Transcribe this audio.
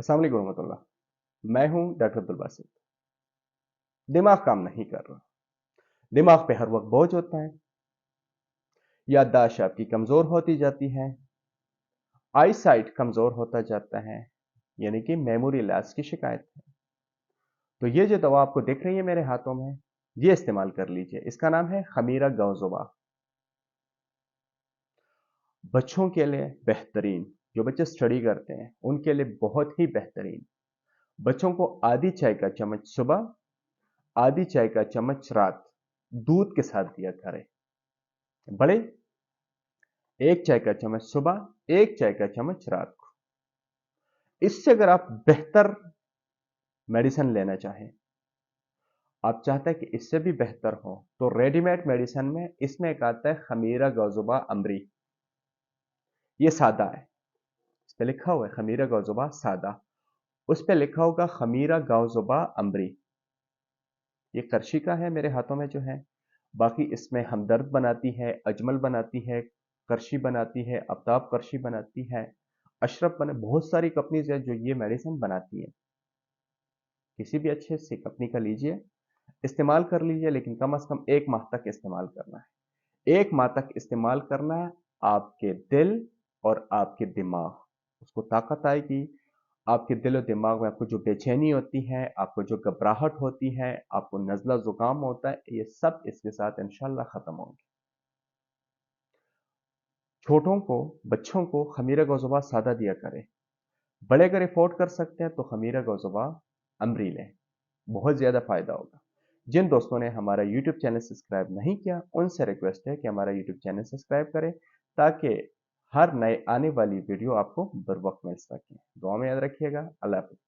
अस्सलाम वालेकुम रहमतुल्लाह। मैं हूं डॉक्टर अब्दुल बासित। दिमाग काम नहीं कर रहा। दिमाग पे हर वक्त बोझ होता है। याददाश्त आपकी कमजोर होती जाती है। आई साइट कमजोर होता जाता है, यानी कि मेमोरी लॉस की शिकायत है। तो ये जो दवा आपको दिख रही है मेरे हाथों में, ये इस्तेमाल कर लीजिए। इसका नाम है खमीरा गौजुबा। बच्चों के लिए बेहतरीन, जो बच्चे स्टडी करते हैं उनके लिए बहुत ही बेहतरीन। बच्चों को आधी चाय का चम्मच सुबह, आधी चाय का चम्मच रात दूध के साथ दिया करें। बड़े एक चाय का चम्मच सुबह, एक चाय का चम्मच रात को। इससे अगर आप बेहतर मेडिसिन लेना चाहें, आप चाहते हैं कि इससे भी बेहतर हो, तो रेडीमेड मेडिसिन में इसमें एक आता है खमीरा गौजुबा अमरी। ये सादा है, इस पे लिखा हुआ है खमीरा गौजुबा सादा, उस पे लिखा होगा खमीरा गौजुबा अमरी। ये करशी का है मेरे हाथों में जो है। बाकी इसमें हमदर्द बनाती है, अजमल बनाती है, करशी बनाती है, आफ्ताब करशी बनाती है, अशरफ बने, बहुत सारी कंपनीज है जो ये मेडिसिन बनाती है। किसी भी अच्छे से कंपनी का लीजिए, इस्तेमाल कर लीजिए, लेकिन कम से कम 1 माह तक इस्तेमाल करना है। 1 माह तक इस्तेमाल करना है। आपके दिल और आपके दिमाग, उसको ताकत आएगी। आपके दिल और दिमाग में आपको जो बेचैनी होती है, आपको जो घबराहट होती है, आपको नज़ला जुकाम होता है, ये सब इसके साथ इंशाल्लाह खत्म होंगे। छोटों को, बच्चों को खमीरा गौजुबा सादा दिया करें। बड़े अगर अफोर्ड कर सकते हैं तो खमीरा गौजुबा अमरी लें, बहुत ज़्यादा फायदा होगा। जिन दोस्तों ने हमारा यूट्यूब चैनल सब्सक्राइब नहीं किया, उनसे रिक्वेस्ट है कि हमारा यूट्यूब चैनल सब्सक्राइब करें, ताकि हर नए आने वाली वीडियो आपको बर वक्त मिल सके। दुआ में याद रखिएगा। अल्लाह हाफिज़।